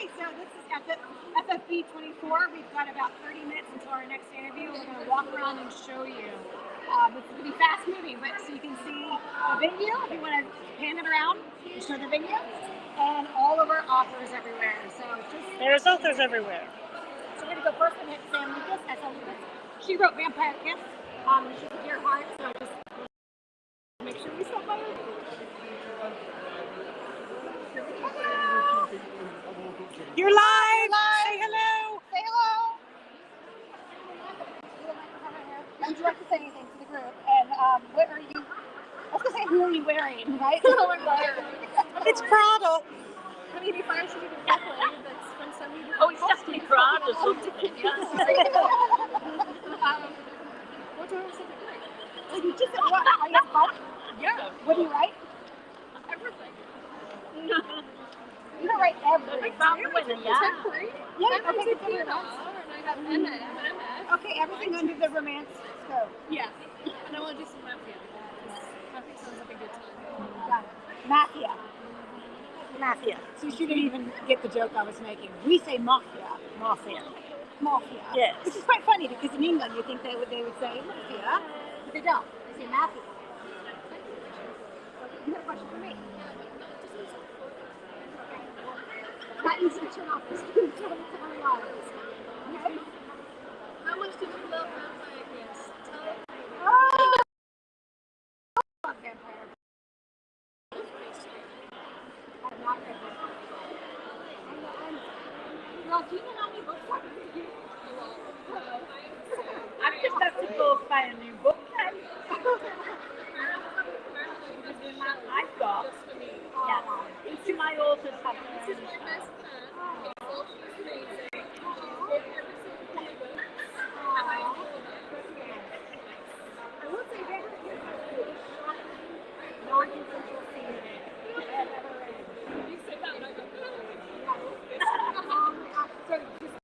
Okay, so this is FFB24. We've got about 30 minutes until our next interview. We're going to walk around and show you. It's going to be fast moving, but so you can see the venue. If you want to pan it around, you show the venue, and all of our authors everywhere. So there's authors everywhere. So we're going to go first and hit Sam Lucas. She wrote Vampire Kiss. She's a dear heart, so just make sure we stop by her. You're live. Say hello. Say hello. Would you like to say anything to the group? And what are you? I was gonna say, who are you wearing? Right? It's Prada. I mean, if I should even calculate, that's from some. Oh, it's definitely Prada. Something. What do I say? So you just said what? Are you fun? Yeah. What do you write? Everything. You don't write everything. Contemporary. Yeah. Okay. Okay, Everything under the romance scope. Yeah. And I want to do some mafia. Mafia sounds like a good time. Got it. Mafia. Mafia. So you shouldn't even get the joke I was making. We say mafia. Mafia. Mafia. Yes. Which is quite funny because in England you think they would say mafia, but they don't. They say mafia. You have a question for me? That needs to turn off this. How much did you love Vampire Kiss? Oh! I love Vampire. I've not read it. Well, do you know how many books I've read? I'm just have to go buy a new book then. I've got. Yeah. Each of my authors have their own style.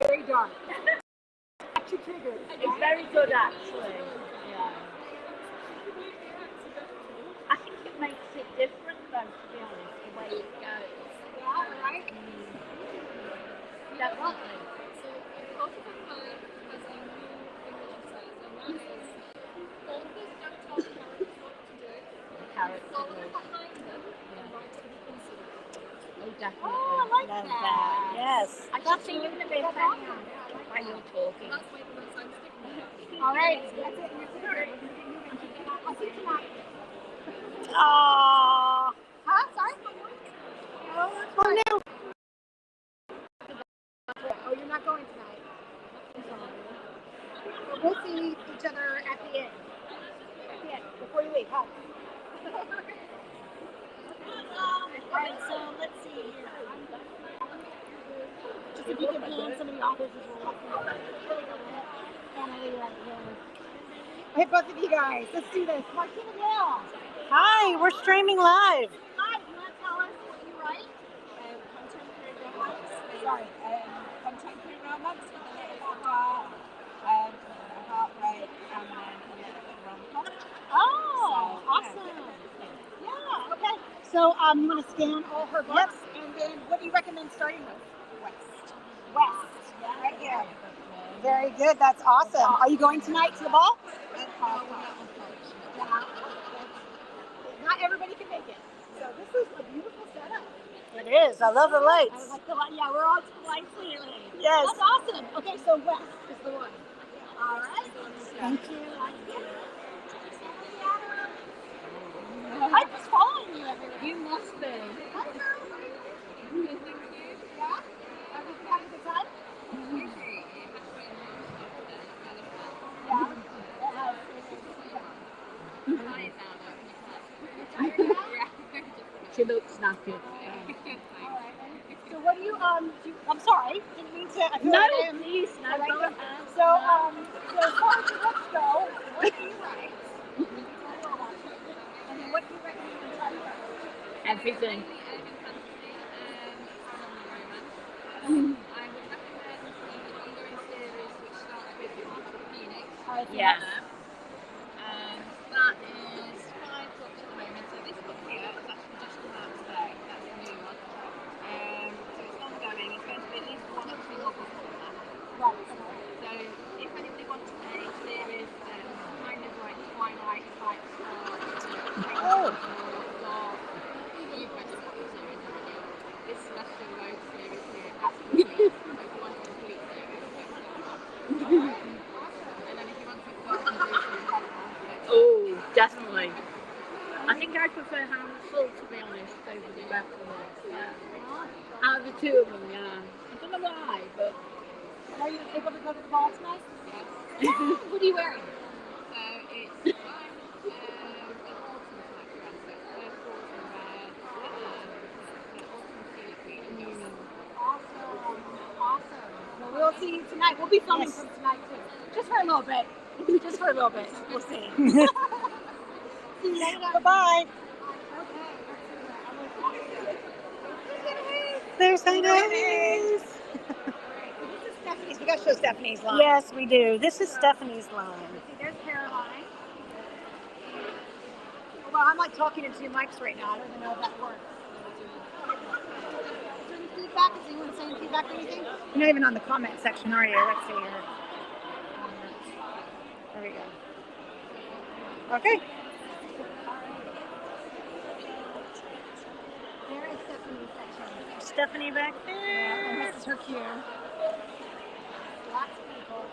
Very dark. Actually triggered. It's very good actually. Yeah. I think it makes it different though, to be honest, the way it goes. Yeah, right? Definitely. So, authors has a new thing that she says, and that is authors don't tell the characters what to do. Character Follow do. behind them and write to the consider. Oh, definitely. Oh, I like Love that. Yes. I That's should think really of a bit good. while you're talking. That's why the most I'm sticking with. All right, that's it. I'll see you tonight. Aww. Huh? Sorry? Oh no. Oh, you're not going tonight. Well, we'll see each other at the end. At the end, before you leave, huh? Alright, so let's see here. Just if you can pan some of the authors as we're walking. And I know you're right there. Hey, both of you guys, let's do this. Martina Will. Hi, we're streaming live. Hi, you want to tell us what you write? Contemporary romance. Sorry. Contemporary romance with a little bit of heartbreak and then a little bit of rom-com. Oh, awesome. Yeah, okay. So you want to scan all her books, and then what do you recommend starting with? West. Yeah, right here. Very good. That's awesome. Are you going tonight to the ball? Yeah. Not everybody can make it. So this is a beautiful setup. It is. I love the I lights. like the light. Yeah, we're all lights lately. Yes. That's awesome. Okay, so West is the one. All right. Thank you. I'm just following you everywhere. You must be. Hi, girl. Yeah? Having a good time? Yeah. She looks knackered. So what do you I'm sorry, didn't mean to. No, please, no. So so as far as the books go, what do you write? And then what do you recommend in trying to Everything. I would recommend the ongoing series which starts with Phoenix. Yes. That is 5 books at the moment. So this book here is actually just come out today. That's a new one. So it's ongoing. It's going to be Are you able to go to the ball tonight? Yeah. What are you wearing? It's an autumn type dress, so it's purple and red, the autumn tea green and gold. Awesome. Well, we'll see you tonight. We'll be filming from tonight too. Just for a little bit. Just for a little bit. We'll see. See you later. Bye-bye. Okay. There's Haze. Stephanie's. We got to show Stephanie's line. Yes, we do. This is Stephanie's line. See, there's Caroline. Well, I'm like talking into your mics right now. I don't even know if that works. Is there any feedback? Is anyone saying feedback or anything? You're not even on the comment section, are you? Let's see here. There we go. Okay. There is Stephanie's section. Stephanie back Yeah, there. and this is her cue. Lots of people.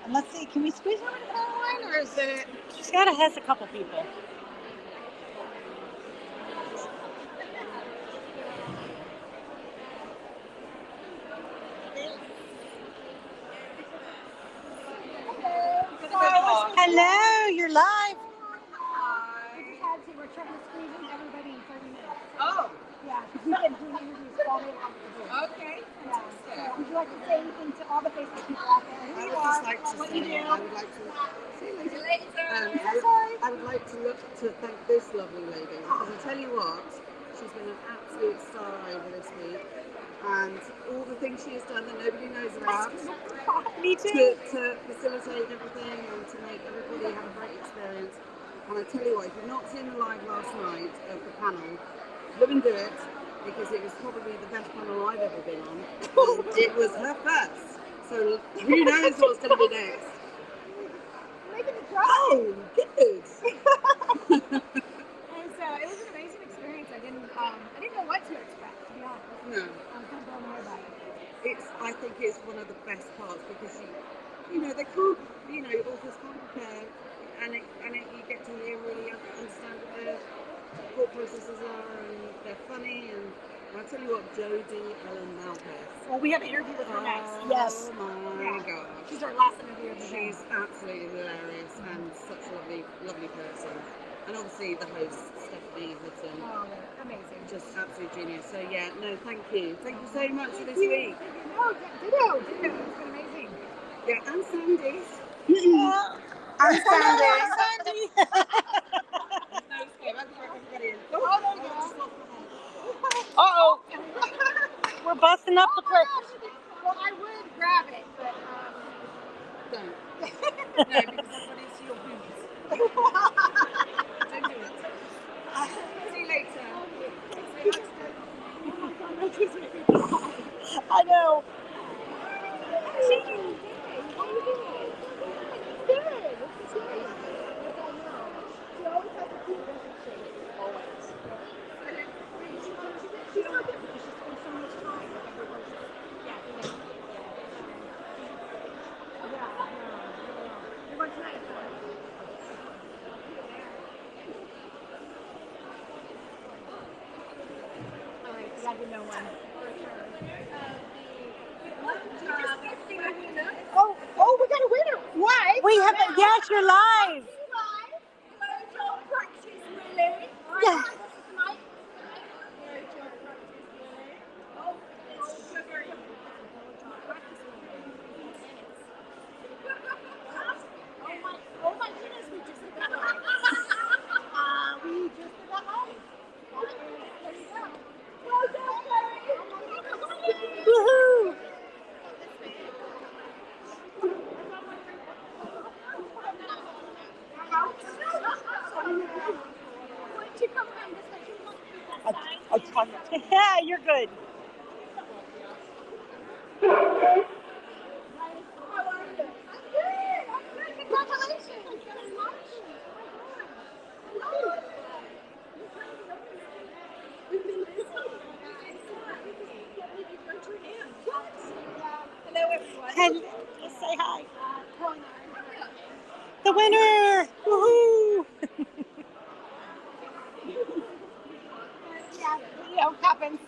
And let's see, can we squeeze her into Caroline, or is it? She's got has a couple people. Hello, you're live. We're trying to squeeze in everybody in 30 minutes. Oh, Yeah, because we've been doing interviews all day long. okay. Yeah. So would you like to say anything to all the Facebook people out there? Who I you would are, just like to what say, you do? I would like to see you later. Sorry. I would like to thank this lovely lady, because I tell you what, she's been an absolute star over this week, and all the things she has done that nobody knows about Me too. to facilitate everything and to make everybody have a great experience. And I tell you what, if you've not seen the live last night of the panel, live and do it, because it was probably the best panel I've ever been on. It was her first, so who knows what's going to be next. Making it try. Oh, good. It was an amazing experience. I didn't know what to expect, to be honest. No, I'm kind of blown away by it. I think it's one of the best parts, because they can't, authors can't prepare, and you get to hear really understand what their thought processes are, and they're funny, and I'll tell you what, Jodi and Malpas. Well, we have an interview with her next. Yes. Oh my God. She's our last interview of the day. She's absolutely hilarious and such a lovely person. And obviously the host, Stephanie Hudson. Oh, amazing. Just absolute genius. So yeah, no, thank you. Thank you so much for this week. No, ditto. It's been amazing. Yeah, and Sandy's. I'm Sandy. No, it's okay. I'll bring everybody in. Oh, there you go. Uh-oh. We're busting up the place. Well, I would grab it, but Don't. No, because that's what it's your boobs. Don't do it. See you later. I know. Oh, we got a winner. Why? We have yes, you're live. Yeah. Oh my goodness, we just did that live. We just did that live. There you go. Well done, Larry. Woohoo. Yeah, you're good. Hello, everyone. And say hi. The winner! Woohoo! Yeah, happens.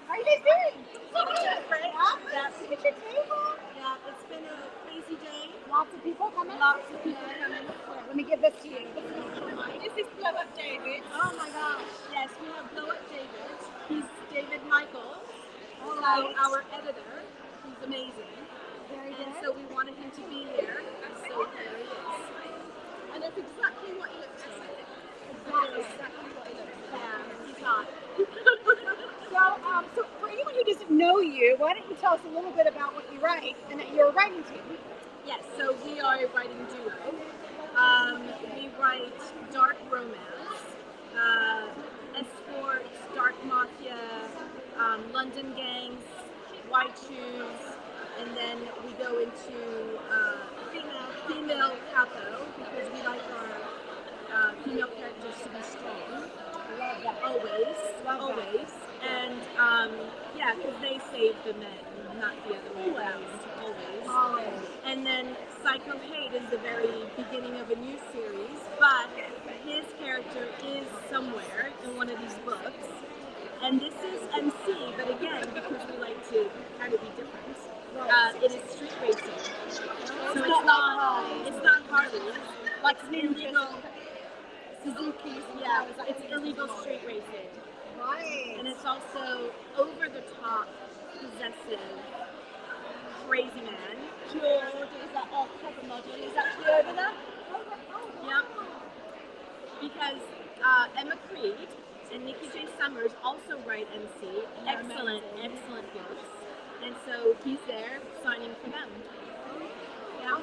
How are you guys doing? Yes. Look at your table. lots of people coming. Let me give this to you. This is Blow Up David. Oh my gosh. Yes, we have Blow Up David. He's David Michaels, All so right. our editor. He's amazing. Very And good. so we wanted him to be here. So here he is. And that's exactly what he looks like. Exactly what he looks like. Yeah, he's hot. So for anyone who doesn't know you, why don't you tell us a little bit about what you write and that you're a writing team? Yes, so we are a writing duo. We write dark romance, escorts, dark mafia, London gangs, white shoes, and then we go into female capo because we like our female characters to be strong. Love that. Always, Love always. And yeah, because they save the men, not the other way around. Always. And then Psycho Hate is the very beginning of a new series, but his character is somewhere in one of these books. And this is MC, but again, because we like to kind of be different, it is street racing. So it's not Harley, like illegal Suzuki's, yeah, it's illegal street racing. Right. And it's also over the top, possessive, crazy man. Jodi, is that our cover model? Is actually over there? Yep. Because Emma Creed and Nikki J. Summers also write MC. Excellent, excellent books. And so he's there signing for them. Yeah.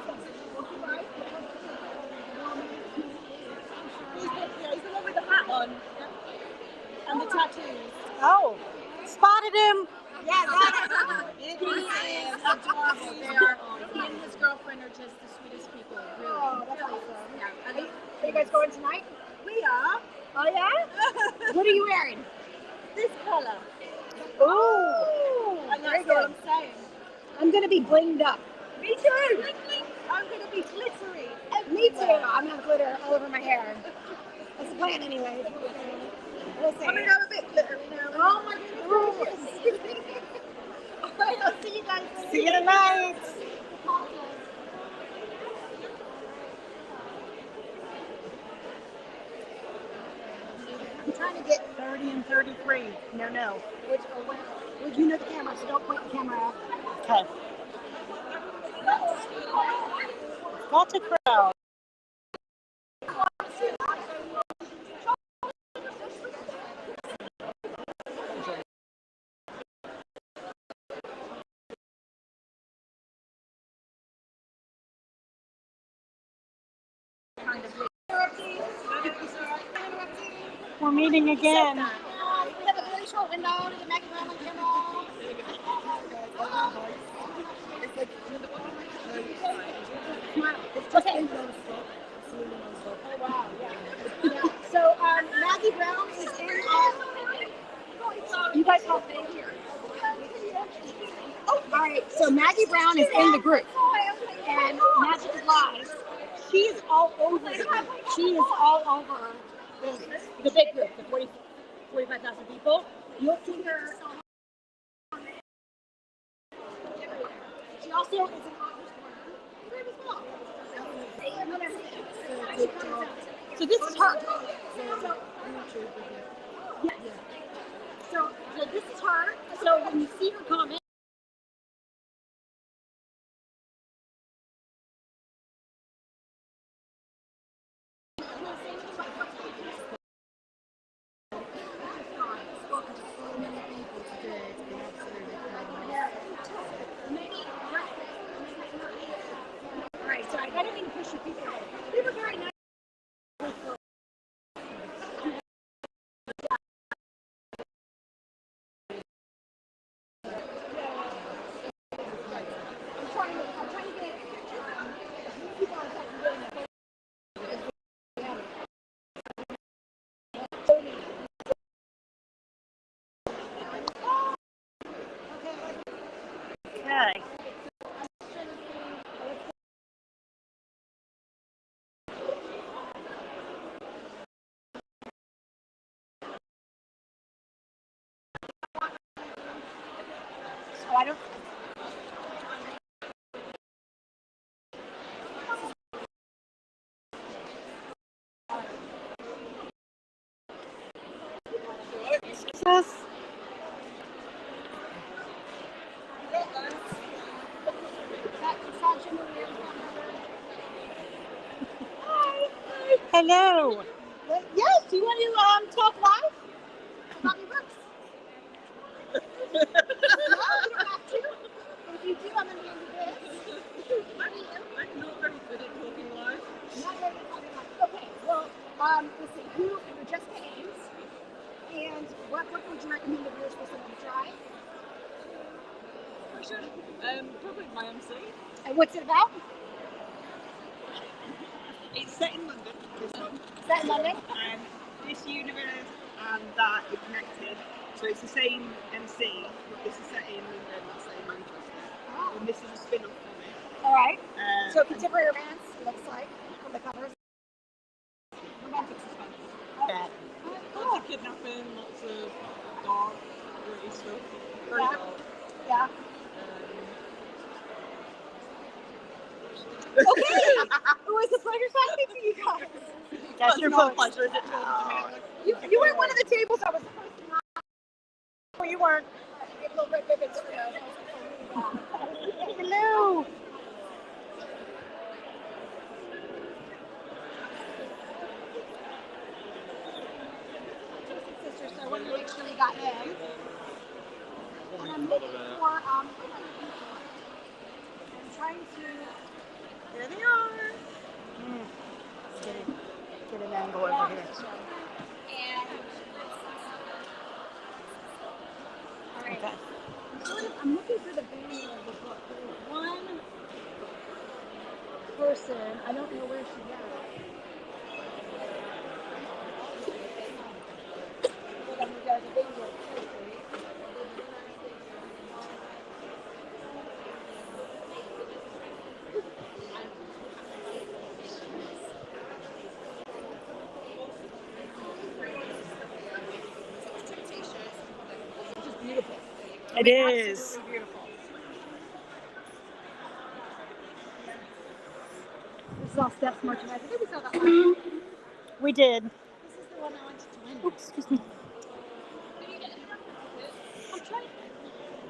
He's the one with the hat on. And the tattoos. Oh, spotted him. Yeah, He is adorable. He and his girlfriend are just the sweetest people. Really. Oh, that's awesome. Yeah. Are you guys going tonight? We are. Oh yeah? What are you wearing? This color. Ooh, And very that's what good. I'm saying. I'm gonna be blinged up. Me too. I'm going to be glittery. Me too. I'm gonna have glitter all over my hair. That's the plan anyway. We'll see. I'm going to have a bit glittery now. Oh my goodness. Alright, I'll see you guys later. See you tonight. I'm trying to get 30 and 33. No. Would you know the camera, so don't point the camera out. Okay. Got a crowd. We're meeting again. We have a really short window to get macaroni on camera. It's just okay. Oh wow, yeah. So Maggie Brown is in you guys help me here. Oh, all right. So Maggie Brown is in the group, and Magic is Live. She is all over. She is all over the big group, the 45,000 people. You'll see her. She also is an author's corner. So this is her. So this is her. So when you see her comment. Right, so I don't mean to push you people. They were very nice. I'm trying to get Okay. So I don't. Hello. Yes, do you want to talk live about your books? No, you don't have to. If you do, I'm going to be into this. I'm not very good at talking live. Not ready to talk live. Okay, well, let's see. You're Jessica Haynes. And what book would you recommend the viewers for someone to try? For sure. Probably my MC. And what's it about? It's set in London, this one. Is that in London? And this universe and that are connected. So it's the same MC, but this is set in London, that's set in Manchester. Oh. And this is a spin-off from it. All right. So And contemporary romance, looks like, from the covers. Romantic suspense. That. Cool. lots of kidnapping, lots of dark, gritty stuff. Very Yeah. dark. Yeah. Okay. It was a pleasure talking to you guys. That's your not a book. pleasure, is it? You were at one of the tables I was supposed to not. Oh, you weren't. Get little red ribbons for you. Hello. Sisters, so I wanted to make sure we got in. And I'm looking for, I'm trying to, There they are. Get an angle over here. and, all right. Okay. I'm looking for the banner of the book. There's one person, I don't know where she's at. Hold on, we got the banner. Which is beautiful. It is. Absolutely beautiful. This is all Steph's merchandise. I think we saw that one. We did. This is the one I wanted to win. Oops, excuse me. I'm trying.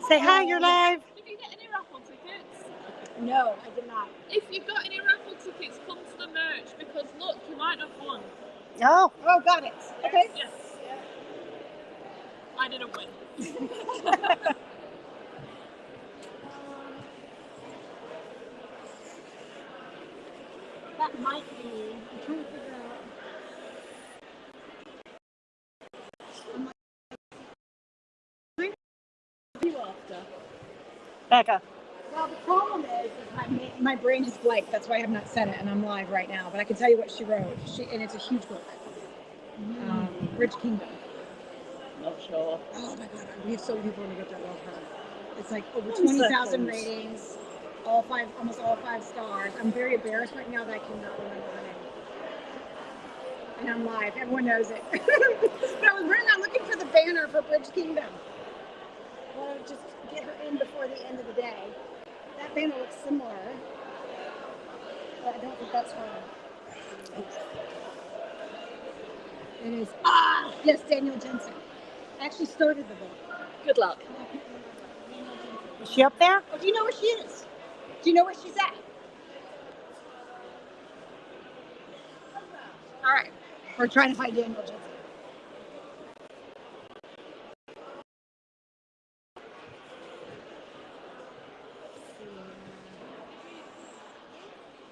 Say hi, you're live. Did you get any raffle tickets? No, I did not. If you've got any raffle tickets, come to the merch because look, you might have won. Oh, Oh, got it. Okay. Yes. I didn't win. That might be. I'm trying to figure out. Becca. Well, the problem is my brain is blank. That's why I have not said it, and I'm live right now. But I can tell you what she wrote. And it's a huge book. Bridge Kingdom. Not sure. Oh my God, we have so many people in the group that love her. It's like over 20,000 ratings, almost all 5 stars. I'm very embarrassed right now that I cannot remember her name. And I'm live. Everyone knows it. But I was running around looking for the banner for Bridge Kingdom. I want to just get her in before the end of the day. That banner looks similar, but I don't think that's her. It is. Ah, yes, Daniel Jensen. I actually started the book. Good luck. Is she up there? Oh, do you know where she is? Do you know where she's at? All right. We're trying to find Daniel Jensen.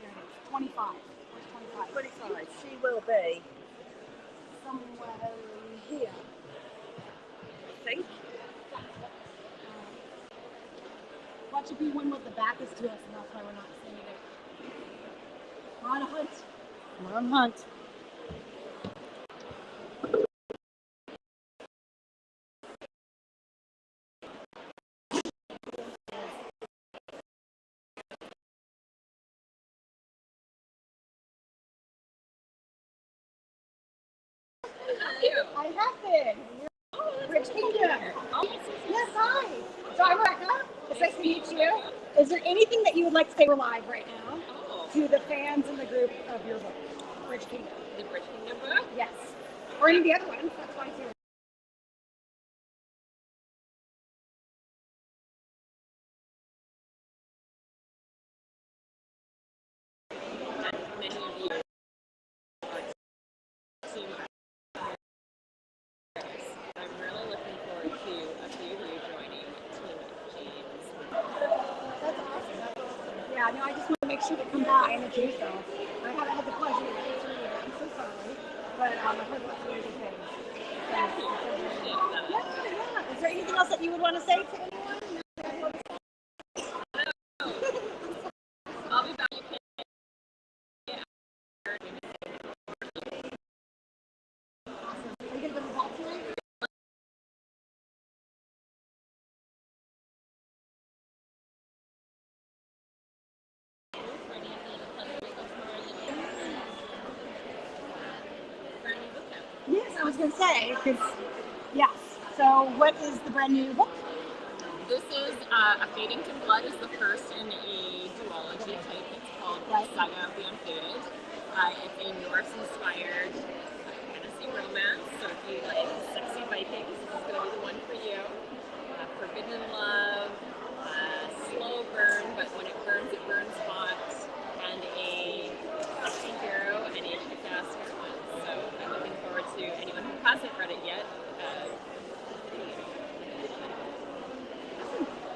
There it is. 25. Where's 25? 25. She will be. Somewhere here. I think. Watch it be one with the back is to us, and that's why we're not seeing it. We're on a hunt. We're on hunt. I have been. Rich Kingdom. Yes, hi. So I'm Rebecca. It's nice to meet you. Is there anything that you would like to say live right now to the fans in the group of your book, Rich Kingdom? The Bridge Kingdom book? Yes. Or any of the other ones. That's fine too. Yeah, no, I just want to make sure to come by and introduce yourself. I haven't had the pleasure of answering it. I'm so sorry. But I've heard lots of really good things. Yeah. Is there anything else that you would want to say to anyone? I'll be back. Are you going to go to the ball tonight? Yes, I was going to say, because, yes. So what is the brand new book? This is A Fading to Blood is the first in a duology type. It's called Saga of the Unfaded. It's a Norse-inspired fantasy romance. So if you like sexy Vikings, this is going to be the one for you. Forbidden love, slow burn, but when it burns hot, and a sexy hero and a kick-ass heroine. So I'm looking forward to anyone who hasn't read it yet.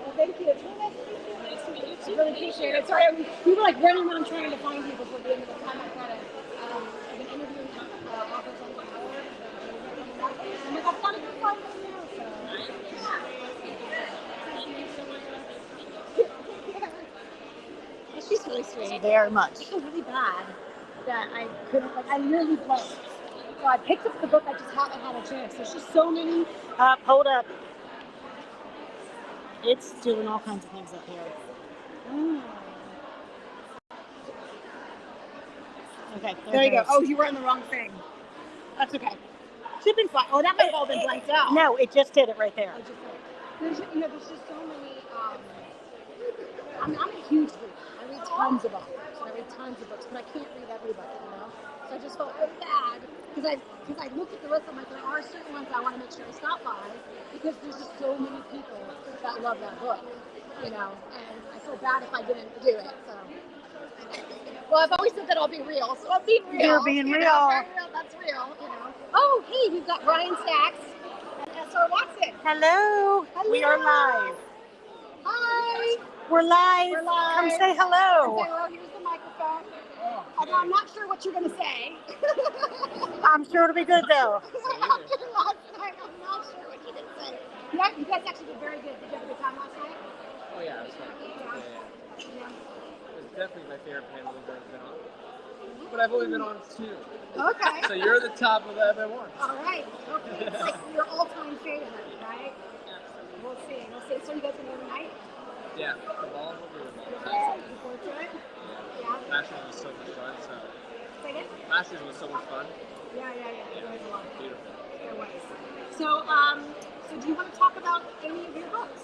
Well, thank you. It's really nice to meet you. Nice to meet you too. I really appreciate it. Sorry, we were like running around trying to find you before the end of the time. I've got I've been interviewing authors on the hour. And we got a lot of good fun right now. So. She's really sweet. Very much. I feel really bad that I couldn't, like, I literally blanked. So I picked up the book, I just haven't had a chance. There's just so many. Hold up. It's doing all kinds of things up here. Okay, There you go. Oh, you were on the wrong thing. That's okay. Should have been fine. Oh, that might have all been blanked out. No, it just did it right there. There's just so many. I'm a huge reader. I read tons of authors and I read tons of books, but I can't read everybody, you know. So I just felt really bad because I looked at the list. I'm like, there are certain ones I want to make sure I stop by because there's just so many people that love that book, you know. And I feel bad if I didn't do it. So. Well, I've always said that I'll be real, so I'm being real. You're being real. Know, that's real, you know. Oh, hey, we've got Ryan Sachs and S.R. Watson. Hello. We are live. Hi. We're live. We're live. Come say hello. Okay, well, here's the microphone. Although I'm not sure what you're going to say. I'm sure it'll be good though. After last night, I'm not sure what you're going to say. Yeah, you guys actually did very good. Did you have a good time last night? Oh yeah, it was fun. Yeah. It was definitely my favorite panel we've ever been on. But I've only been on 2. Okay. So you're the top of the other one. All right. Okay. It's like your all-time favorite, right? Absolutely. We'll see. So you guys going to go tonight? Yeah, the ball will be the ball. Yeah. Looking forward to it? Yeah. Last year was so much fun. Say again? Last year was so much fun. Yeah. It was a lot. Beautiful. There was. So do you want to talk about any of your books?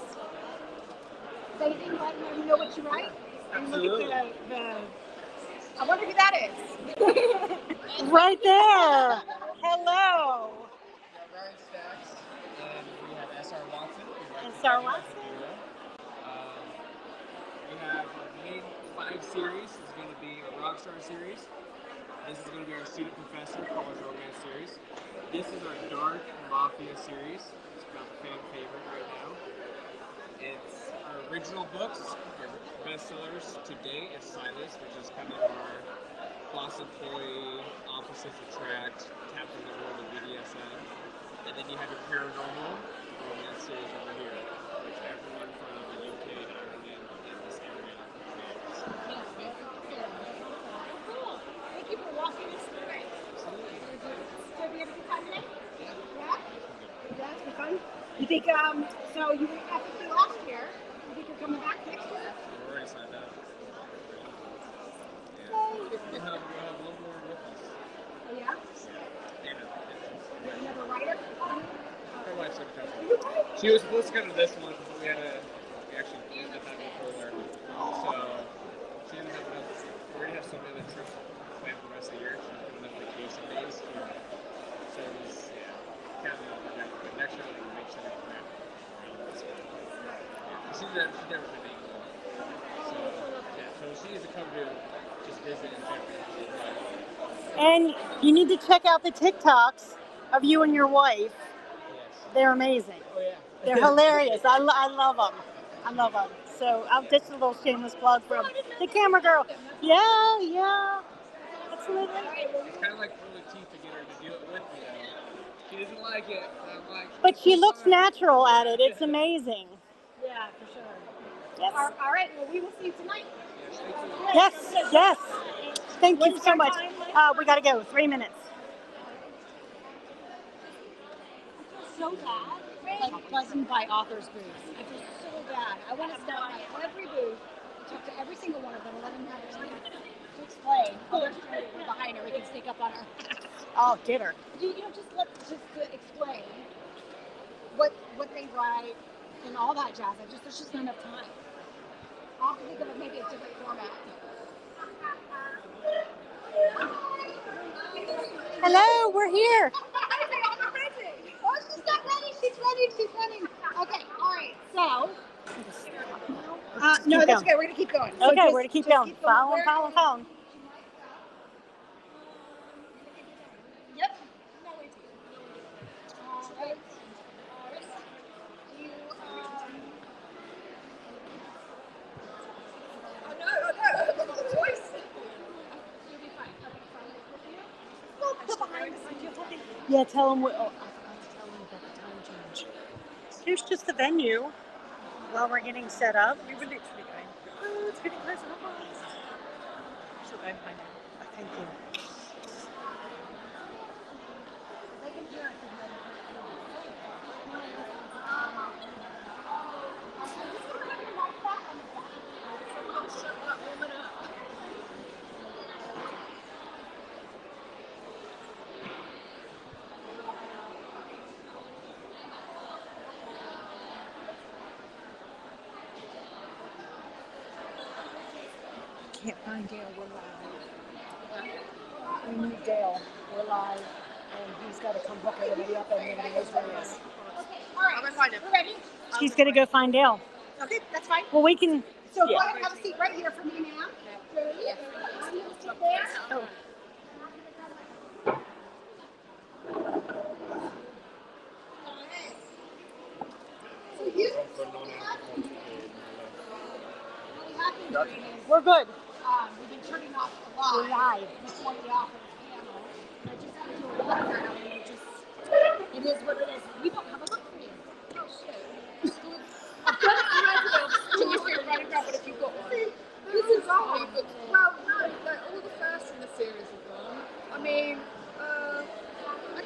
Is anything let you know what you write? Absolutely. I wonder who that is. Right there. Hello. We have Ryan Sachs and we have S.R. Watson. S.R. Watson. We have our main 5 series. This is going to be a Rockstar series. This is going to be our Student Professor College Romance series. This is our Dark Mafia series. It's about the fan favorite right now. It's our original books, our bestsellers to date is Silas, which is kind of our boss employee, opposites attract, tapping the world of BDSM. And then you have your Paranormal romance series over here, which everyone from the UK, Ireland, and this area creates. Cool. Thank you for walking us through it. Absolutely. So have you had a good time today? Yeah. Yeah? Yeah, it's been fun. You think, so you were at FFB last year. You think you're coming back next year? We're already signed up. Yeah. We'll have a little more with us. Oh, yeah? Yeah. Another writer? Her wife's gonna come. She was supposed to come to this one, but we actually ended up having to pull her. So she didn't have enough. We're gonna have some other trips planned for the rest of the year. She's got enough vacation days. So it was, counting on that. But next year we'll make sure we plan around this one. She's never been able. So she needs to come to just visit and check it. And you need to check out the TikToks of you and your wife. Yes. They're amazing. Oh yeah. They're hilarious. I love them. I love them. So I'll just a little shameless plug from the camera girl. Yeah, absolutely. It's kind of like pulling teeth to get her to do it with me, though. She doesn't like it, but I'm like. But she looks natural at it. It's amazing. Yeah, for sure. Yes. All right, well, we will see you tonight. Yes. Thank you so much. We got to go. 3 minutes. So bad, like buzzing by authors' booths. I feel so bad. I want to stop at every booth, talk to every single one of them, and let them have a chance to explain. Others behind her, we can sneak up on her. Oh, get her. You know, just to explain what they write and all that jazz. There's just not enough time. I'll have to think of maybe a different format. Hello, we're here. Oh, she's not ready. She's running. Okay, all right. So, no, that's okay. We're gonna keep going. So Okay, we're gonna keep going. Follow. Yep. All right. You, Oh no, I've got the voice. you'll be fine. Yeah, tell them. I forgot to tell them about the time change. Here's just the venue while we're getting set up. We were literally going. Oh, it's getting close enough. She'll go and find out. Thank you. Can't find Dale. We're live. We need Dale. We're live, and he's got to come hook everybody up, and everybody knows where he is. All right. I'm gonna find him. We're ready. She's gonna go find Dale. Okay, that's fine. Well, we can. So go ahead and have a seat right here for me, ma'am. Jodi, I'm gonna sit there. Oh. So you. We're good. We've been turning off the live. We're live. Before the office panel. I just had to do a lot now, and it is what it is. We don't have a look for you. Oh shit. I've done it already. Can you see it running around? What if you've got one? This is all. Well, no, like all the first in the series are gone. I mean, I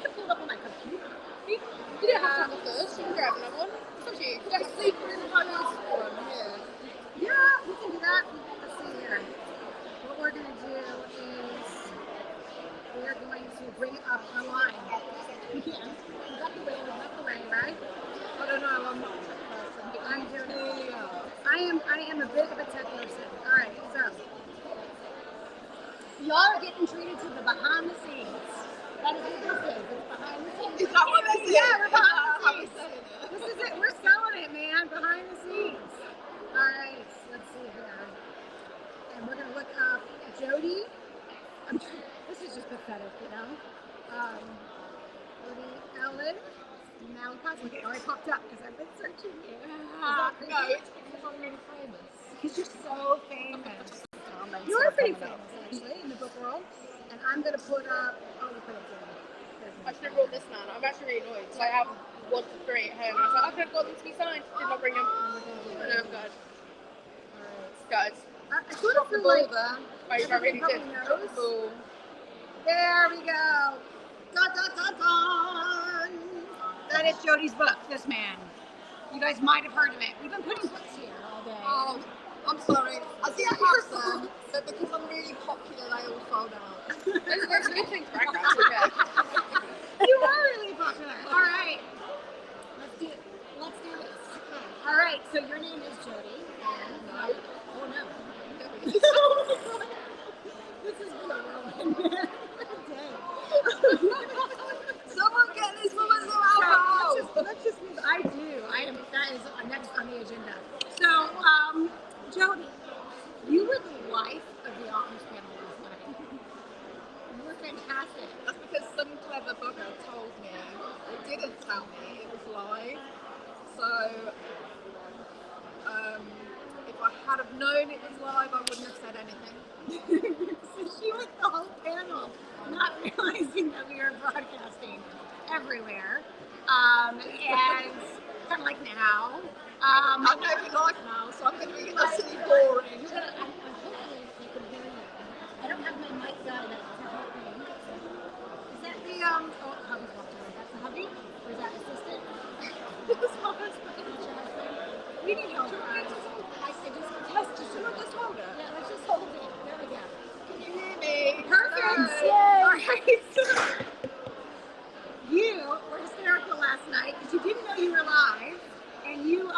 could pull it up on my computer. you don't have to have the first. You can grab another one. It's up to you. Like sleeper in the Hudson one. Yeah, we can do that. Let's see here. What we're going to do is we're going to bring it up online. We can. We got the way, right? I don't know. I'm not a tech person, but I'm doing it. really are. I am a bit of a tech person. All right, so y'all are getting treated to the behind the scenes. That is what this is. It's behind the scenes. Is that what this is? Yeah, we're behind the scenes. This is it. We're selling it, man. Behind the scenes. All right, let's see here. And we're gonna look up Jodi. This is just pathetic, you know. Jodi, Ellen, Malpas. Look, it already popped up because I've been searching you. No, it's because I'm really famous. Because you're so famous. You are pretty famous, actually, in the book world. And I'm going to put up... Oh, we put up I should have brought this man. I'm actually really annoyed because I have 1 to 3 at home. And I was like, I could have got them to be signed. Did not bring them. I know, guys. Guys. I sort of feel like... Wait, I really did. Cool. There we go. Dun, dun, dun, dun. That is Jodi's book, This Man. You guys might have heard of it. We've been putting books here all day. Oh, I'm sorry. I see I have them, but because I'm really popular, they all sold out. There's a good thing to background, okay? You are really popular. All right. Let's do this. All right, so your name is Jodi. And, oh, no. This is been a whirlwind. Someone get this woman some alcohol! Let's just move. That is next on the agenda. So, Jodi, you were the life of the authors panel last night. You were fantastic. That's because some clever bugger told me. It didn't tell me it was live. So, known it was live, I wouldn't have said anything. So she was the whole panel, not realizing that we were broadcasting everywhere. And kind of like now. I know you like now, so I'm going to be utterly boring. Hopefully they can hear you. I don't have my mic guy to help me. Is that the, oh, hubby's walking away. That's the hubby? Or is that assistant? That's my husband. That's your husband? We need help. Just hold it. Yeah, let's just hold it. There we go. Can you hear me? Perfect. Yay. All right. You were hysterical last night because you didn't know you were live, and you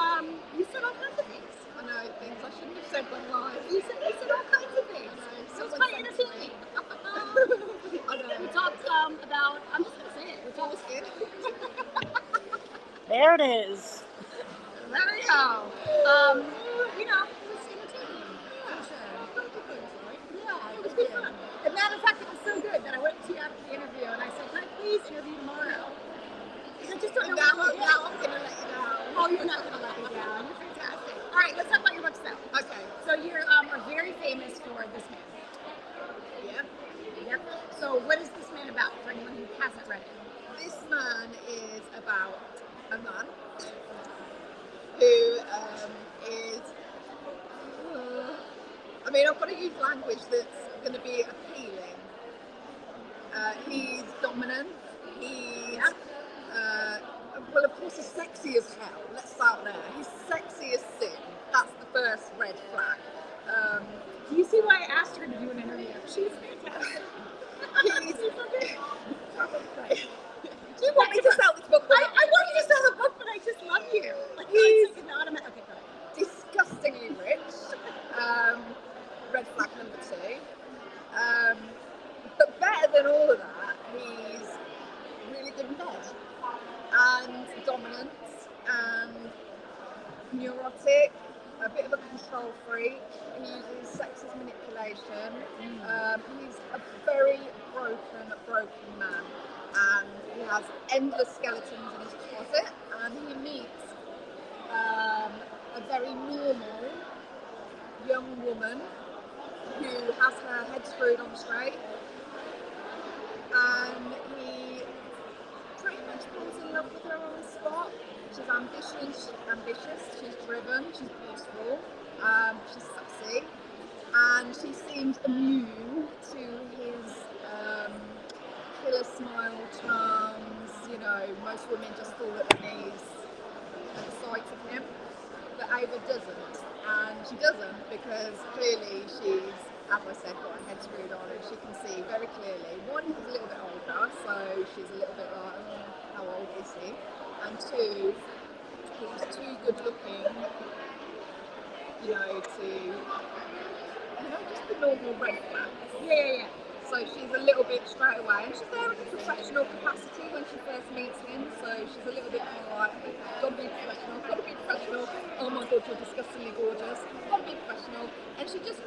said all kinds of things. I know things I shouldn't have said when live. You said all kinds of things. So it's quite entertaining. I know. We talked about. I'm just gonna say it. We talked. There it is. There we go. You know, it was entertaining. For sure. Yeah, it was good fun. As a matter of fact, it was so good that I went to you after the interview and I said, "Can I please interview tomorrow?" Because I just don't know Now what to do. I'm going to let you down. Oh, you're not going to let me down. You're fantastic. All right, let's talk about your books though. Okay. So you are very famous for this man. Yep. Yep. So what is this man about for anyone who hasn't read it? This man is about a man who is. I mean, I've got to use language that's going to be appealing. He's dominant. He's well, of course, he's sexy as hell. Let's start there. He's sexy as sin. That's the first red flag. Do you see why I asked her to do an interview? She's fantastic. He's probably. Do you want me to sell this book? I want you to sell the book, but I just love you. Like, He's it's like an automatic. Okay, go ahead. disgustingly rich. Red flag number 2. But better than all of that, he's really good in bed. And dominant and neurotic, a bit of a control freak. He uses sex as manipulation. He's a very broken man. And he has endless skeletons in his closet. And he meets a very normal young woman who has her head screwed on straight. And he pretty much falls in love with her on the spot. She's ambitious, she's driven, she's beautiful, she's sexy, and she seems immune to his killer smile charms. You know, most women just fall at their knees at the sight of him, but Ava doesn't, and she doesn't because clearly she's, as I said, got her head screwed on, and she can see very clearly. One, he's a little bit older, so she's a little bit like, oh, how old is he? And 2, he's too good looking, just the normal red flags. Yeah. So she's a little bit straight away, and she's there in a professional capacity when she first meets him, so she's a little bit kind of like, gotta be professional, oh my god, you're disgustingly gorgeous, gotta be professional, and she just,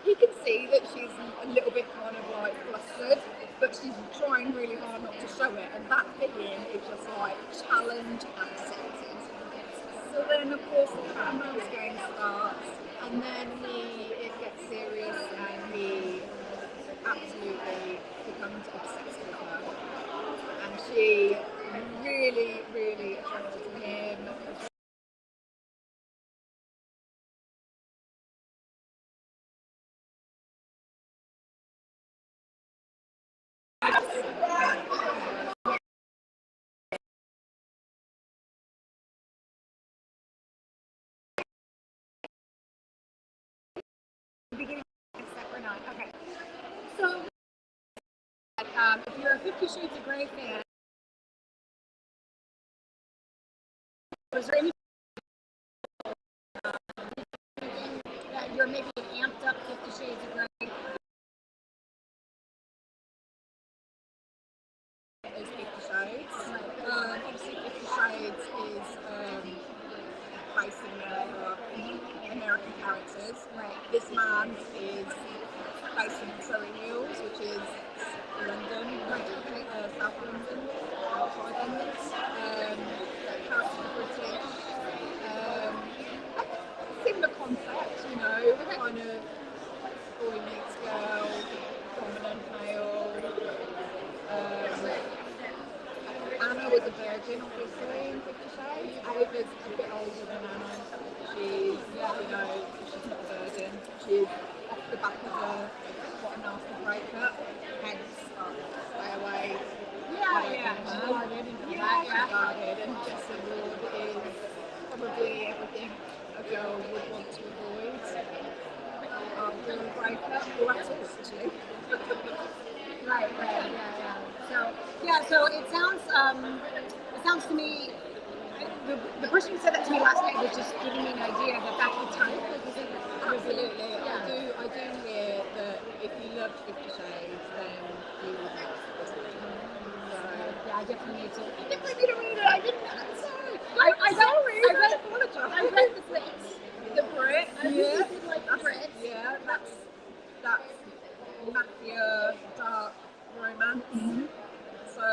he can see that she's a little bit kind of like flustered, but she's trying really hard not to show it, and that for him is just like challenge accepted. So then of course the cat and mouse game starts, and then it gets serious, and he absolutely becomes obsessed with her, and she really, really attracted to him. Beginning step or not. Okay. So, if you're a 50 Shades of Grey fan, was there any that you're maybe amped up 50 Shades of Grey? Is 50 Shades. Obviously 50 Shades is based in American characters. Right. This man is based in Surrey Hills, which is London, South London, outside London. Characters are British. Similar concept, is a virgin, obviously, in 50 Shades. Ava's a bit older than Anna. She's, she's not a virgin. She's off the back of what a nasty breakup. Hence, stay away. She's guarded. She's guarded. And Jessa Ward is probably everything a girl would want to avoid after a breakup. Well, that's all, actually. Right, yeah. So it sounds to me, the person who said that to me last night was just giving me an idea that that's the time. Absolutely. Yeah. I do hear that if you loved 50 Shades, then you would love this one. Yeah, I definitely need to. I definitely need to read it. I didn't. I'm sorry. I read the Brits. The Brit. I really did like the Brits. Yeah, that's mafia, dark romance. Mm-hmm. So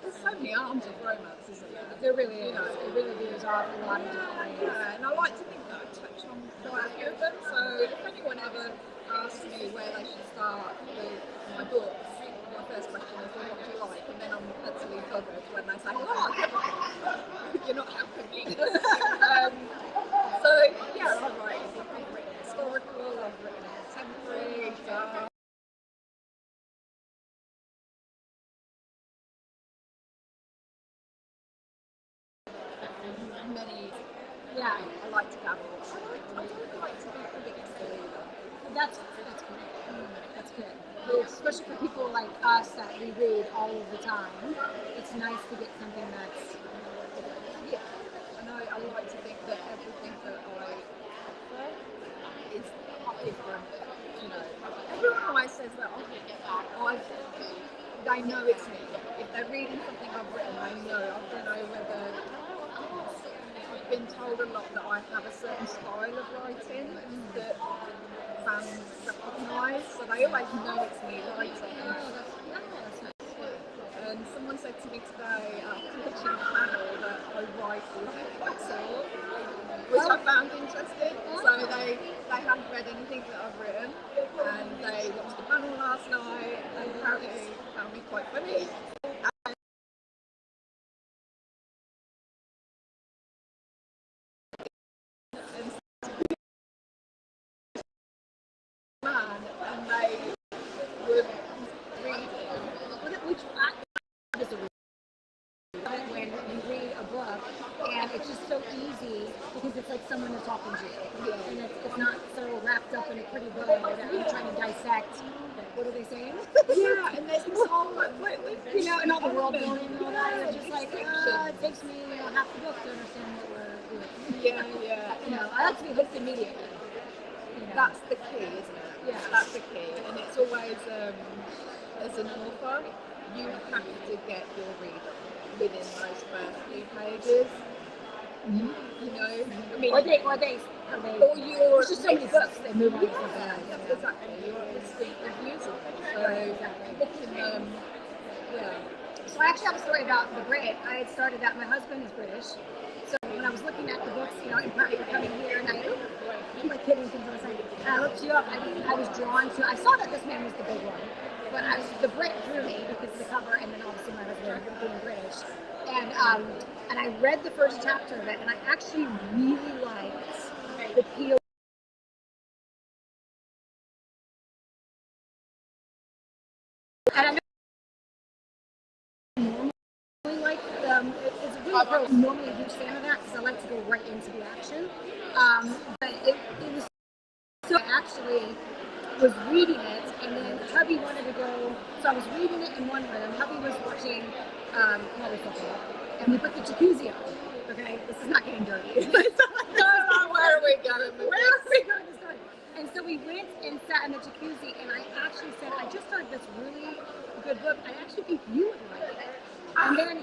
there's so many arms of romance, isn't there? There really is. It really is off a lot of different ways. Yeah, and I like to think that I touch on quite a few of them. So if anyone ever asks me where they should start with my books, my first question is, well, what do you like? And then I'm utterly bothered when they say, you're not helping me. So yeah, I've written historical, I've written contemporary, dark. Many, I like to dabble. I don't like to be predictable either. That's good. That's good. Especially for people like us that we read all of the time. It's nice to get something that's and I like to think that everything that I offer is different. Everyone always says that. They know it's me. If they're reading something I've written, they know. I don't know whether. I've been told a lot that I have a certain style of writing that fans recognise, so they always know it's me writing. And someone said to me today after watching the panel that I write quite sort, which I found interesting. So they hadn't read anything that I've written, and they watched the panel last night and apparently found me quite funny. And they would read when you read a book, and it's just so easy because it's like someone is talking to you, and it's not so wrapped up in a pretty bow that you're trying to dissect. What are they saying? And there's this whole and all the world building and all that. And it's just like it takes me half the book to understand what we're doing. I like to be hooked immediately. That's the key, isn't it? Yeah, that's the key, and it's always as an author, you have to get your reader within those first few pages. I mean, or your it's just so many books they move on. Exactly. Your instant reviews of them. So looking, So I actually have a story about the Brit. I had started that. My husband is British. So when I was looking at the books, in part for coming here, and I my kid and things, I looked you up. I was drawn to. I saw that this man was the big one, but the Brit drew me because of the cover, and then obviously my husband being British. And I read the first chapter of it, and I actually really liked the POV. And I know it's really cool. I'm normally a huge fan of that because I like to go right into the action. But it was so I actually was reading it, and then hubby wanted to go. So I was reading it in one room. Hubby was watching Harry Potter, and we put the jacuzzi on. Okay, this is not getting dirty. where are we going? This story? And so we went and sat in the jacuzzi, and I actually said, I just started this really good book. I actually think you would like it. And then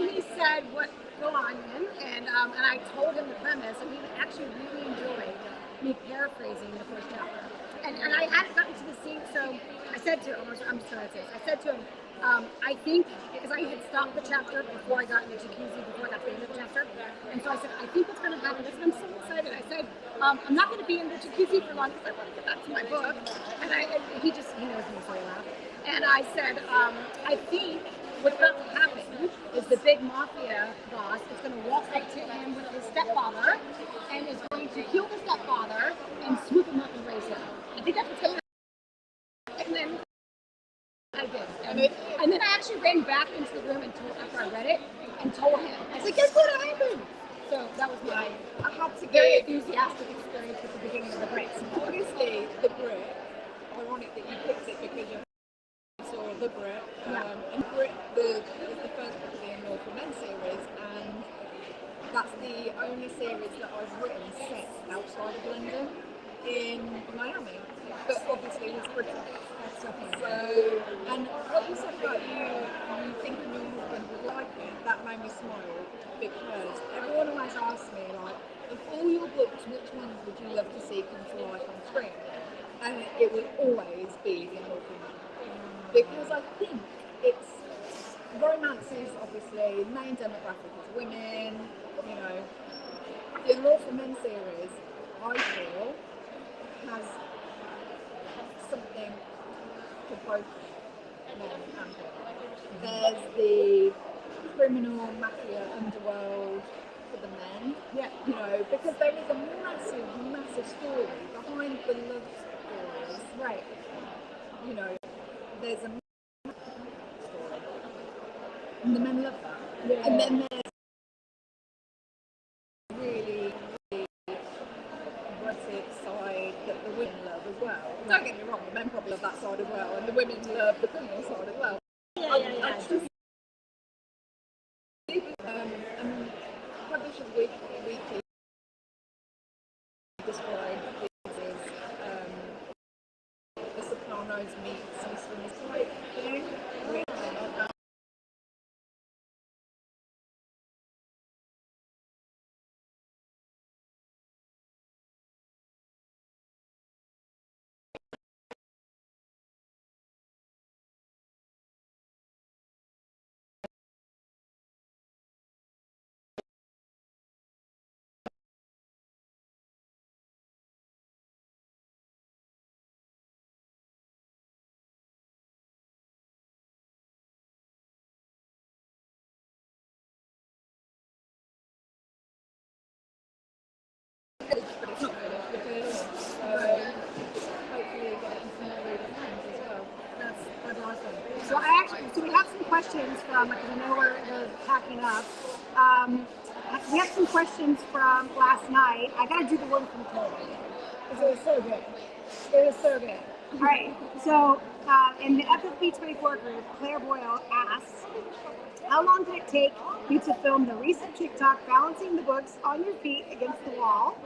he said, "What? Go on in." And I told him the premise, and he actually really enjoyed me paraphrasing the first chapter. And I hadn't gotten to the scene, so I said to him, I said to him, I think, because I had stopped the chapter before I got in the jacuzzi, before I got to the end of the chapter, and so I said, I think what's going to happen is, I'm so excited. I said, I'm not going to be in the jacuzzi for long because I want to get back to my book. And he knows me, so he laughed. And I said, I think what's about to happen is the big mafia boss is going to walk up to him with his stepfather and is going to kill the stepfather and swoop him up and raise him. I think that's what's going to happen. And then I did. And then I actually ran back into the room and told, after I read it, and told him. I said, guess what happened? So that was my very enthusiastic experience with the beginning of the Brits. Obviously, the Brit, ironic that you picked it because you saw the Brit. And Brit was the first book of the Immortal Men series, and that's the only series that I've written set outside of London in Miami. But obviously, it's British. So, and what you said about you thinking your husband would like it, that made me smile because everyone always asks me, like, of all your books, which ones would you love to see come to life on screen? And it will always be The Immortal Man. Because I think it's, romance is obviously, main demographic is women, you know. The Immortal Men series, I feel, has something for both men and women. There's the criminal mafia underworld for the men, you know, because there is a massive, massive story behind the love stories. Right. You know, there's a story, and the men love that. And then there's really, really erotic side that the women love as well. Don't get me wrong, the men probably love that side as well, and the women love the criminal side as well. And Publishers Weekly described this as the Sopranos meets Mr. Wright thing, which but it's not finished because hopefully get it into more readers' hands as well. That's awesome. So we have some questions from, because I know we're packing up. We have some questions from last night. I got to do the one from Chloe because it was so good. It was so good. All right. So in the FFB24 group, Claire Boyle asks, how long did it take you to film the recent TikTok balancing the books on your feet against the wall?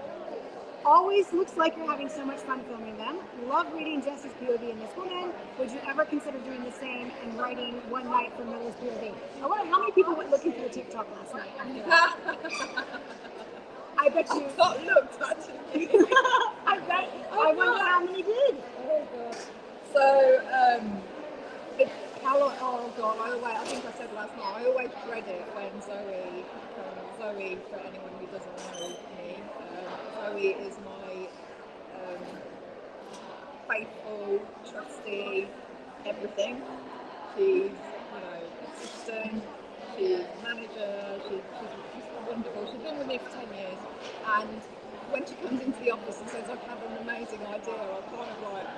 Always looks like you're having so much fun filming them. Love reading Jess's POV in This Woman. Would you ever consider doing the same and writing one night from Miller's POV? I wonder how many people went looking for the TikTok last night after that. I bet you. Not looked actually. I wonder how many did. Oh god. So how long? Oh god. I think I said last night. I always dread it when Zoe, for anyone who doesn't know me, Zoe is my faithful, trusty everything. She's, assistant, she's manager, she's wonderful. She's been with me for 10 years, and when she comes into the office and says, I've had an amazing idea, I'm kind of like,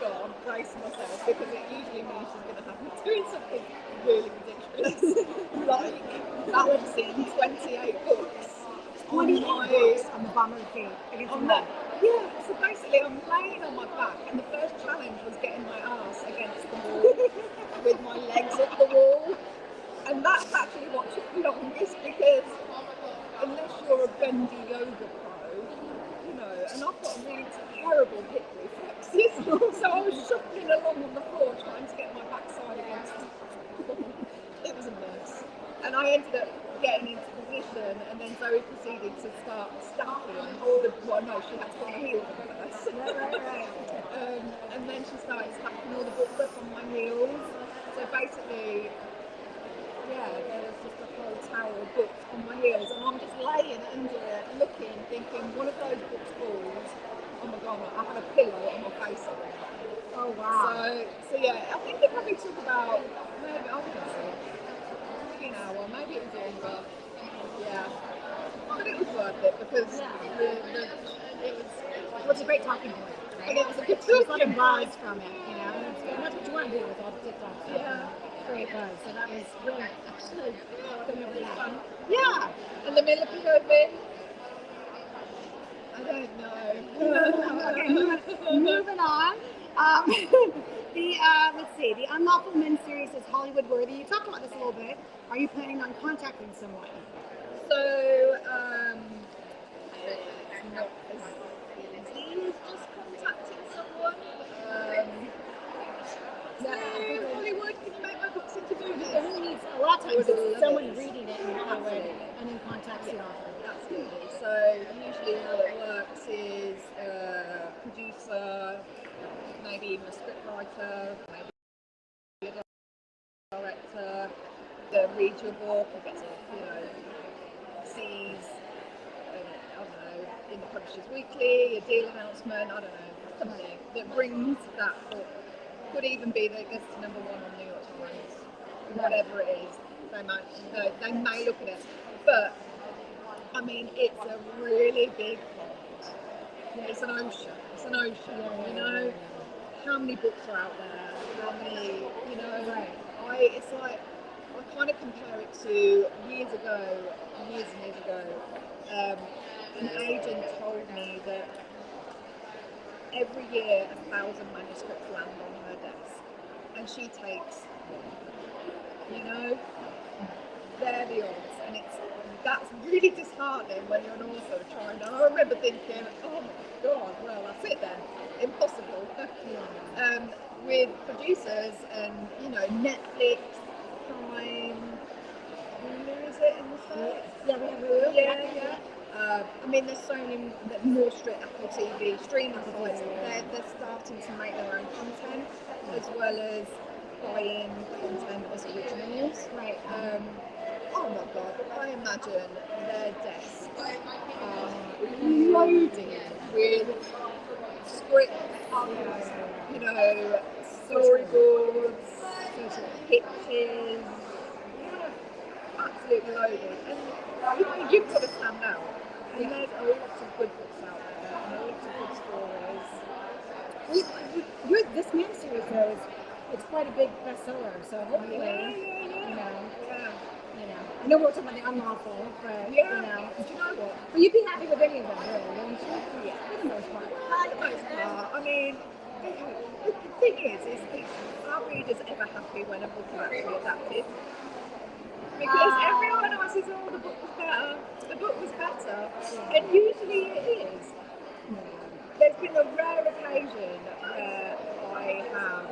God, brace myself, because it usually means she's going to have me doing something really ridiculous, like balancing 28 books. 28 books on the bottom of the feet against the wall. Yeah, so basically I'm laying on my back, and the first challenge was getting my ass against the wall with my legs up the wall, and that's actually what took the longest, because unless you're a bendy yoga pro, and I've got really terrible hip reflexes, so I was shuffling along on the floor trying to get my backside against the wall. It was a mess, and I ended up getting into position, and then Zoe proceeded to start stamping she had to put my heels on first. Right. And then she started stacking all the books up on my heels. So basically, there was just a whole tower of books on my heels, and I'm just laying under it, looking, thinking, one of those books falls, oh my god, I had a pillow on my face on it. Oh wow. So yeah, I think it probably took about, maybe, I don't know, maybe an hour, maybe it was longer. Yeah. But it was worth it because it What's a great talking point? and it was a good There's a lot talking of buzz point. from it, you know, and that's what you want to do with all the TikToks. Yeah. Great buzz. So that was brilliant. It was fun. Yeah. And the millipede oven, I don't know. Okay, moving on. Let's see, the Unlawful Men series is Hollywood worthy. You talked about this a little bit. Are you planning on contacting someone? So, it's not as easy as just contacting someone. Yeah, Hollywood, can you make my books into movies? It really needs, a lot of times it's someone reading it in Hollywood and then contacts the author. Absolutely. So usually how it works is a producer, maybe even a scriptwriter, maybe a director that reads your book and gets, sees, I don't know, in the Publishers Weekly, a deal announcement, I don't know, something that brings that book. Could even be that it gets to #1 on New York Times, whatever it is. They may look at it, but I mean, it's a really big pond. It's an ocean. It's an ocean. You know, how many books are out there? How many? You know, it's like I kind of compare it to years and years ago. An agent told me that every year 1,000 manuscripts land on her desk, and she takes one. You know, they're the odds, and that's really disheartening when you're an author trying to. I remember thinking, oh my god, well that's it then, impossible. With producers and Netflix, Prime, Hulu, is it in the States? Yeah, we have Hulu. Yeah. I mean, there's so many more strict Apple TV streaming sites. They're starting to make their own content as well as buying content as originals. Right. Oh my god! I imagine their desks are loaded with scripts, storyboards, pictures. Absolutely loaded, and you've got to stand out. And there's lots of good books out there, and lots of good stories. This Man series though it's quite a big bestseller, so hopefully, I know we're talking about the unlawful, but Do you know what? but you'd be happy with any of them, really, wouldn't you? Yeah. For the most part. For the most part, I mean, the thing is are readers ever happy when a book is actually adapted? Because everyone else says, oh, the book was better, and usually it is. There's been a rare occasion where I have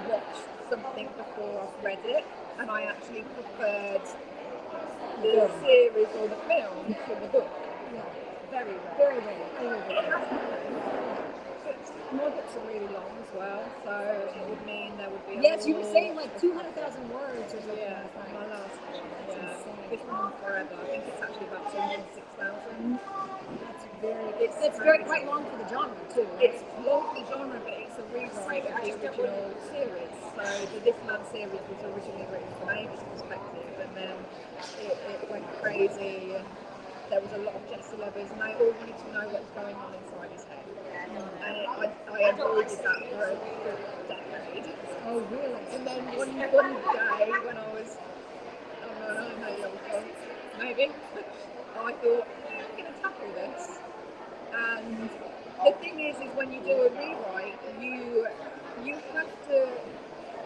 watched something before I've read it, and I actually preferred the series or the film to the book. Very rare. Very rare. It has happened. But my books are really long as well, so it would mean there would be a Yes, you were saying like 200,000 words or something. Yeah, my last one. This one forever. I think it's actually about 206,000. It's very quite long for the genre too. Right? It's long for the genre, but it's a rewrite of the original series. So the This Man series was originally written from Amy's perspective, and then it went crazy, and there was a lot of Jesse lovers, and they all wanted to know what was going on inside his head. And I avoided that for a decade. Oh, really? And then one day when I was, maybe, I thought, I'm going to tackle this. And the thing is when you do a rewrite, you have to,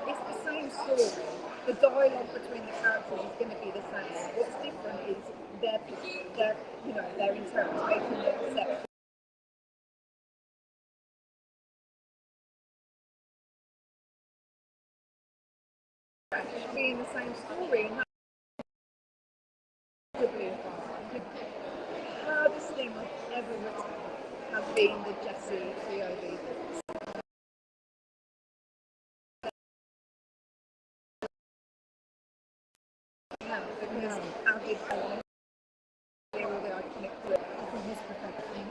it's the same story. The dialogue between the characters is going to be the same. What's different is their interpretation of sex. Being the same story, and that's the hardest thing I've ever written has been the Jesse POV books. Because Avid all the iconic books from his perspective.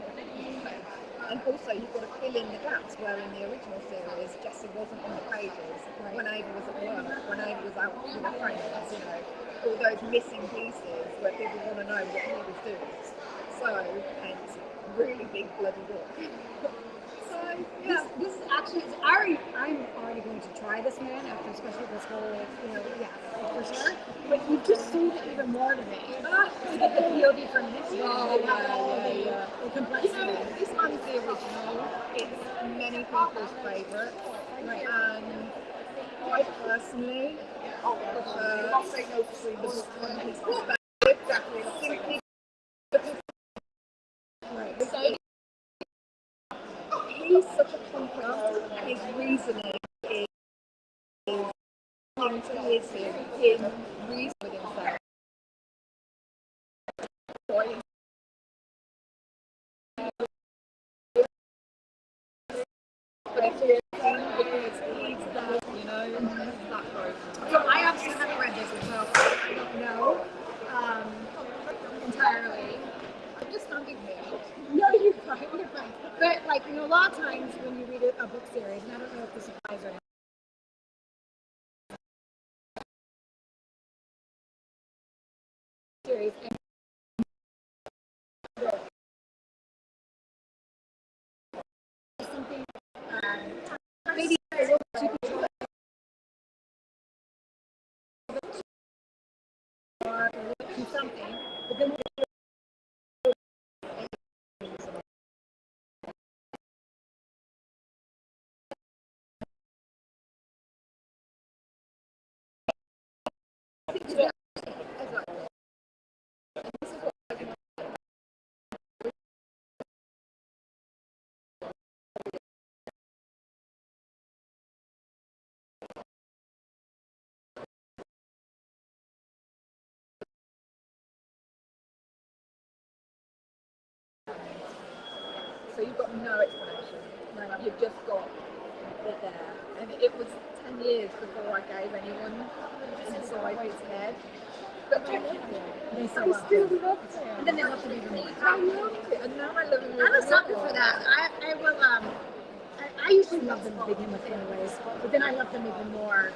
And also, you've got to fill in the gaps where in the original series, Jessie wasn't on the pages when Ava was at work, when Ava was out with her friends, you know, all those missing pieces where people want to know what he was doing. So, hence, really big bloody book. So, yeah. This is actually, I'm already going to try this man after, especially this whole, you know, for sure. But you just sold it even more to me. To get the POV from his the complexity. You know, this one's the original. It's many people's favourite. Right. And I personally prefer the book from his perspective. Simply Right. so he's such a complex. His reasoning is into his reason with himself. But it's all because he's that, you know, that broken. So I obviously haven't read this, so I don't know entirely. I'm just standing here. No, you're fine, you're fine. But like, you know, a lot of times when you read a book series, and I don't know if this applies or not, series and something maybe to control or do something, but then So you've got no explanation. Right? You've just got it there. And it was 10 years before I gave anyone inside his head. But I loved it. they I still loved it. and then they love to be more. I loved it. And now I love him. I'm a sucker for that. I will I usually love them to begin with anyways, but then I love them even more.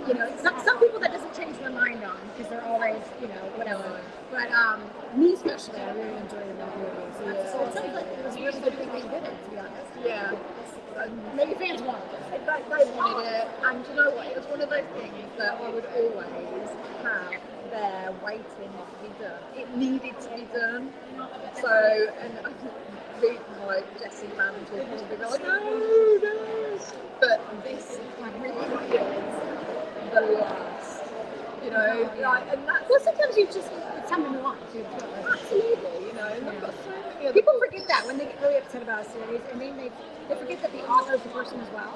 You know, some people that doesn't change my mind on because they're always, you know, whatever. But me especially, I really enjoy the movies. So it sounds like it was a really good thing that you did it, to be honest. Yeah. Maybe fans wanted it. They wanted it. And you know what? It was one of those things that I would always have there waiting to be done. It needed to be done. So, and I think my Jessie fans will probably be like, no. But this really is the last, you know, like, and that's... Well, sometimes you just, it's time to move on, too. Absolutely, you know, and I've got so many other People books. forget that when they get really upset about a series, and then they forget that the author is the person as well,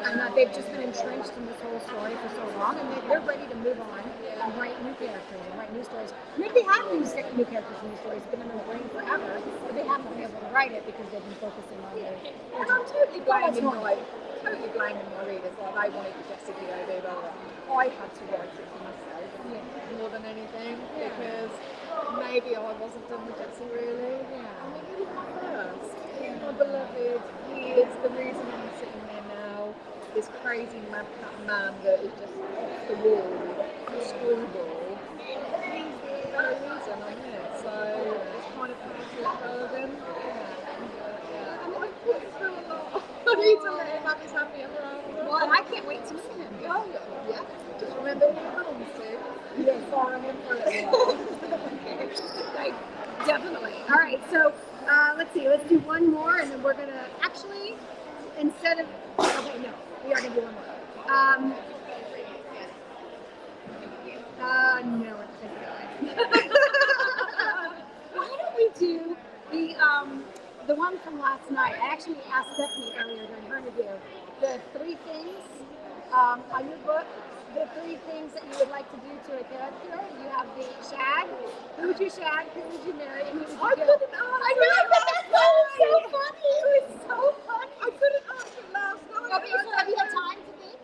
and that they've just been entrenched in this whole story for so long, and they're ready to move on and write new characters and write new stories. Maybe they have new characters and new stories been in their brain forever, but they haven't been able to write it because they've been focusing on their. And I'm totally blaming my readers, like they wanted the Jessie POV, but I had to write it for myself more than anything because maybe I wasn't done with Jessie really. I mean, he was my first. My beloved, he is the reason I'm sitting there now. This crazy madcap man that is just off the wall, screwball. He's the very reason I'm here. So it's kind of hard to let go of him. Yeah. And I've put through a lot. I need to let him have his happy ever after. Well, and I can't wait to meet him. Oh, yeah. Just remember who he belongs to. You'll follow him for a little while. Right, definitely. All right, so let's see. Let's do one more, and then we're gonna actually, instead of okay, no, we are gonna do one more. No, why don't we do the one from last night? I actually asked Stephanie earlier during her interview the 3 things on your book. The 3 things that you would like to do to a character. You have the shag. Who would you shag? Who would you marry? And who would you I kill? couldn't answer. I know, but that's so funny. It was so funny. I couldn't answer it last night. Okay, so have you had time to think?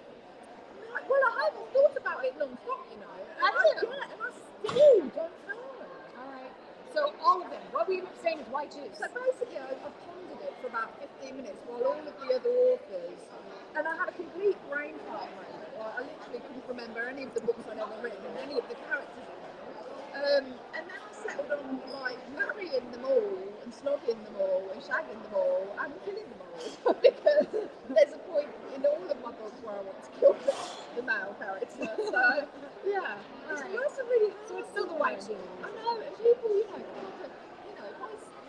Well, I haven't thought about it non-stop, you know. Have you? Yeah, and I still don't know. All right. So all of them. What we were saying is why choose? So basically, I've pondered it for 15 minutes while all of the other authors, and I had a complete brain fart moment. Like, I literally couldn't remember any of the books I'd ever written, any of the characters. And then I settled on like marrying them all and snogging them all and shagging them all and killing them all because there's a point in all of my books where I want to kill the male character. So yeah, it's really hard. So it's still the white shoe. I know, and people, if I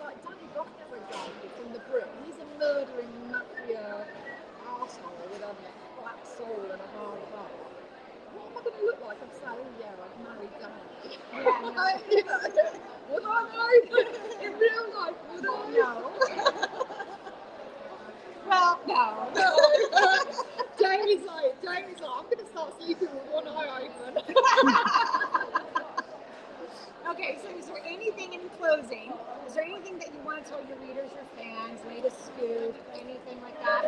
like Danny Goff, for example, from The Brook, he's a murdering mafia arsehole with a black soul and a hard heart. What am I going to look like? I'm saying, oh yeah, I've married Danny. Yeah, no. Would I know? In real life, would I? No. Well, no. Jamie's like, I'm going to start sleeping with one eye open. Okay, so is there anything in closing? Is there anything that you want to tell your readers, your fans, latest scoop, anything like that?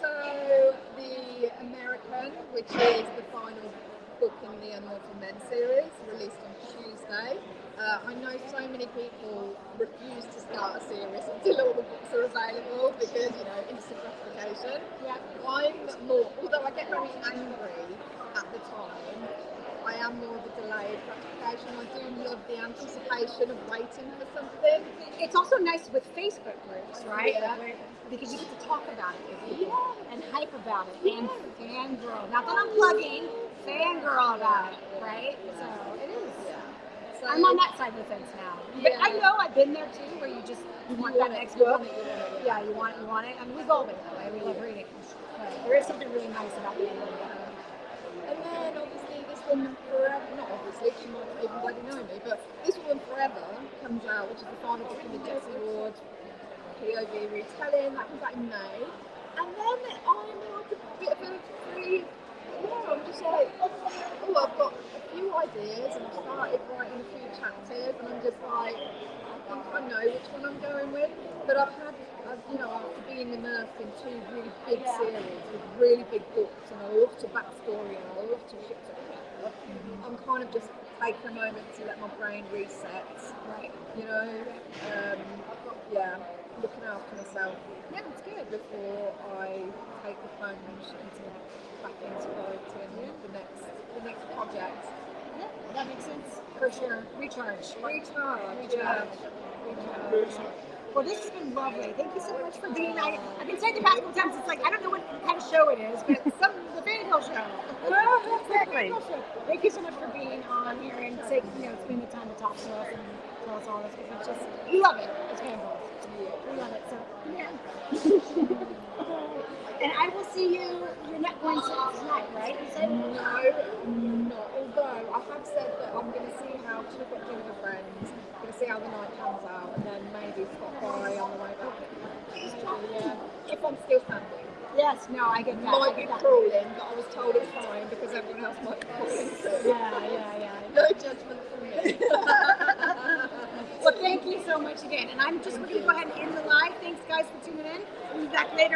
So, The American, which is the final book in the Unlawful Men series, released on Tuesday. I know so many people refuse to start a series until all the books are available because, instant gratification. Yeah. I'm more, although I get very angry at the time, I am more of a delayed gratification. I do love the anticipation of waiting for something. It's also nice with Facebook groups, right? Yeah. Because you get to talk about it with people and hype about it and fangirl. Not that I'm plugging, fangirl about it, right? So it is. So, I'm on that side of the fence now. But I know I've been there too, where you want that next book. Yeah, you want it. I mean, we've all been that way. We love reading. But there is something really nice about the end of it. And then obviously this Woman Forever, not obviously, she might not even bloody know me, but This Woman Forever comes out, which is the final book in the Jessie Ward POV retelling. That comes out in May. And then I'm like a bit of a free, I'm just like, oh, I've got a few ideas and I've started writing a few chapters and I'm just like, I think I know which one I'm going with. But after being immersed in two really big series with really big books and a lot of backstory and a lot of shit to cover, I'm kind of just taking a moment to let my brain reset. Right. Looking after myself. Yeah, that's good. Before I take the plunge back into writing the next project. Yeah, that makes sense. For sure. Recharge. Recharge. Well, this has been lovely. Thank you so much for being. I've been saying the past couple times, it's like, I don't know what kind of show it is, but it's the FanGrrrl show. Exactly. Thank you so much for being on here and spending the time to talk to us and tell us all this, because we love it. It's FanGrrrl. We love it. So, yeah. And I will see you. You're not going to tonight, right? You said? No, not. Although I have said that I'm going to see how to put dinner with friends, going to see how the night comes out, and then maybe stop by on the way back. If I'm still standing. Yes, no, I get that. Might be crawling, but I was told it's fine because everyone else might be crawling too. Yeah. No judgment from me. Well, thank you so much again. And I'm just going to go ahead and end the live. Thanks, guys, for tuning in. We'll be back later.